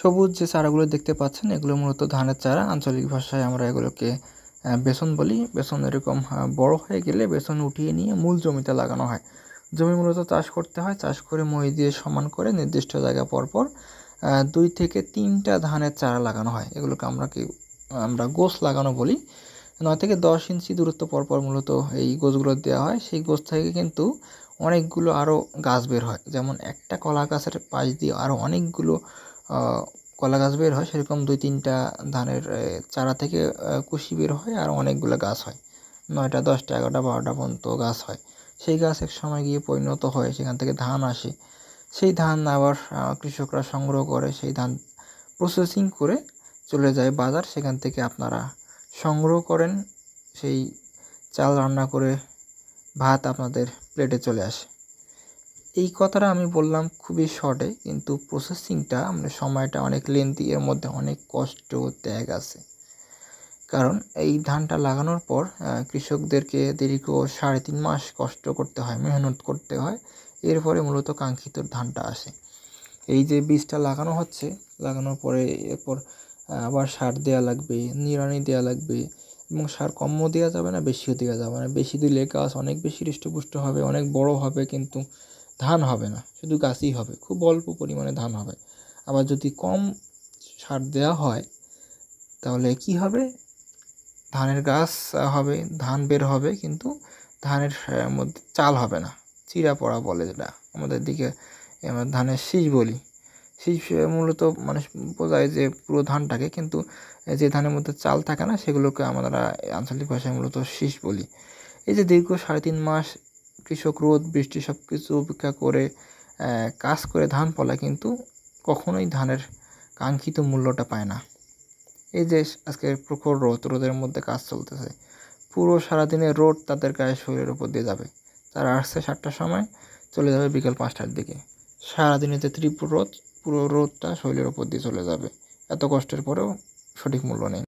সবুজ যে চারাগুলো দেখতে পাচ্ছেন এগুলো মূলত ধানের চারা। আঞ্চলিক ভাষায় আমরা এগুলোকে বেসন বলি। বেসন এরকম বড় হয়ে গেলে বেসন উঠিয়ে নিয়ে মূল জমিতে লাগানো হয়। জমি মূলত চাষ করতে হয়, চাষ করে মই দিয়ে সমান করে নির্দিষ্ট জায়গা পরপর 2 থেকে 3টা ধানের চারা লাগানো হয়। এগুলোকে আমরা গোছ লাগানো বলি। 9 থেকে 10 ইঞ্চি দূরত্ব পরপর মূলত এই গোছগুলো দেওয়া হয়। সেই গোছ থেকে কিন্তু অনেকগুলো আরও গাছ বের হয়। যেমন একটা কলা গাছের পাশ দিয়ে আরও অনেকগুলো কলা গাছ বের হয়, সেরকম 2-3টা ধানের চারা থেকে কুশি বের হয় আর অনেকগুলো গাছ হয়। 9টা 10টা 11টা 12টা পর্যন্ত গাছ হয়। সেই গাছ এক সময় গিয়ে পরিণত হয়, সেখান থেকে ধান আসে। সেই ধান আবার কৃষকরা সংগ্রহ করে, সেই ধান প্রসেসিং করে চলে যায় বাজার। সেখান থেকে আপনারা সংগ্রহ করেন, সেই চাল রান্না করে ভাত আপনাদের প্লেটে চলে আসে। এই কথাটা আমি বললাম খুবই শর্টে, কিন্তু প্রসেসিংটা মানে সময়টা অনেক লেন্থি, এর মধ্যে অনেক কষ্ট ত্যাগ আছে। কারণ এই ধানটা লাগানোর পর কৃষকদেরকে দীর্ঘ 3.5 মাস কষ্ট করতে হয়, মেহনত করতে হয়। এরপরে মূলত কাঙ্ক্ষিত ধানটা আসে। এই যে বীজটা লাগানো হচ্ছে, লাগানোর পরে এরপর আবার সার দেওয়া লাগবে, নিড়ানি দেওয়া লাগবে, এবং সার কমও দেওয়া যাবে না, বেশিও দেওয়া যাবে না। বেশি দিলে গাছ অনেক বেশি হৃষ্টপুষ্ট হবে, অনেক বড় হবে, কিন্তু ধান হবে না, শুধু গাছই হবে, খুব অল্প পরিমাণে ধান হবে। আবার যদি কম সার দেওয়া হয় তাহলে কি হবে, ধানের গাছ হবে, ধান বের হবে, কিন্তু ধানের মধ্যে চাল হবে না, চিরা পড়া বলে যেটা আমাদের দিকে আমরা ধানের শীষ বলি। শীষ মূলত মানুষ বোঝায় যে পুরো ধানটাকে, কিন্তু যে ধানের মধ্যে চাল থাকে না সেগুলোকে আমরা আঞ্চলিক ভাষায় মূলত শীষ বলি। এই যে দীর্ঘ 3.5 মাস কৃষক রোদ বৃষ্টি সব কিছু উপেক্ষা করে কাজ করে ধান ফলায়, কিন্তু কখনোই ধানের কাঙ্ক্ষিত মূল্যটা পায় না। এই যে আজকে প্রখর রোদের মধ্যে কাজ চলতেছে, পুরো সারাদিনের রোদ তাদের গায়ে শরীরের উপর দিয়ে যাবে। তারা আসছে 7টার সময়, চলে যাবে বিকেল 5টার দিকে। সারাদিনে যে তীব্র রোদ, পুরো রোদটা শরীরের উপর দিয়ে চলে যাবে। এত কষ্টের পরেও সঠিক মূল্য নেই।